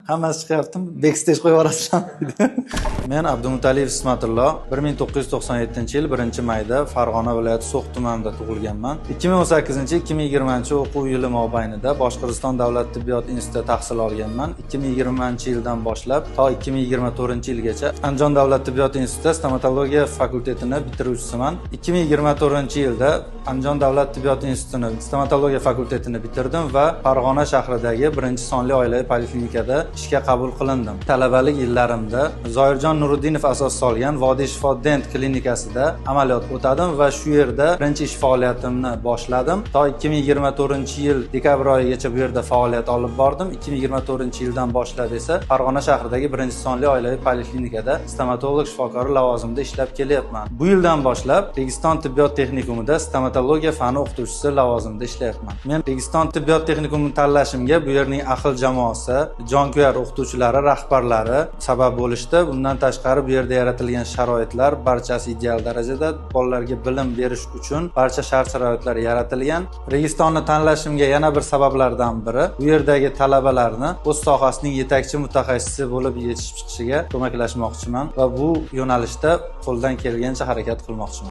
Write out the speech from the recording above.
Hammasi chiqyaptim, backstage qo'yib yuborasizlar dedi. Men Abdumutaliyev Ismatullo 1997-yil 1-mayda Farg'ona viloyati So'x tumanida tug'ilganman. 2018-2020 o'quv yili mobaynida Boshqirdiston davlat tibbiyot institutida tahsil olganman. 2020-yildan boshlab to 2024-yilgacha Andijon davlat tibbiyot institutida stomatologiya fakultetini bitiruvchisiman. 2024-yilda Andijon davlat tibbiyot institutini stomatologiya fakultetini bitirdim va Farg'ona shahridagi 1-sonli oilaviy poliklinikada ishga qabul qilindim. Talabalik yillarimda Zoirjon Nuriddinov asos solgan Vodiy Shifo Dent klinikasida amaliyot o'tadim va shu yerda birinchi ish faoliyatimni boshladim. To 2024-yil dekabr oyigacha bu yerda faoliyat olib bordim. 2024-yildan boshlab esa Farg'ona shahridagi 1-sonli oilaviy poliklinikada stomatolog shifokori lavozimida ishlab kelyapman. Bu yildan boshlab Registon tibbiyot texnikumida stomatologiya fani o'qituvchisi lavozimida ishlayapman. Men Registon tibbiyot texnikumini tanlashimga bu yerning ahil jamoasi, jonkuyar o'qituvchilari, rahbarlari sabab bo'lishdi. Bundan tashqari bu yerda yaratilgan sharoitlar barchasi ideal darajada, bolalarga bilim berish uchun barcha shart-sharoitlar yaratilgan. Registonni tanlashimga yana bir sabablardan biri bu yerdagi talabalarni o'z sohasining yetakchi mutaxassisi bo'lib yetishib chiqishiga ko'maklashmoqchiman va bu yo'nalishda qo'ldan kelgancha harakat qilmoqchiman.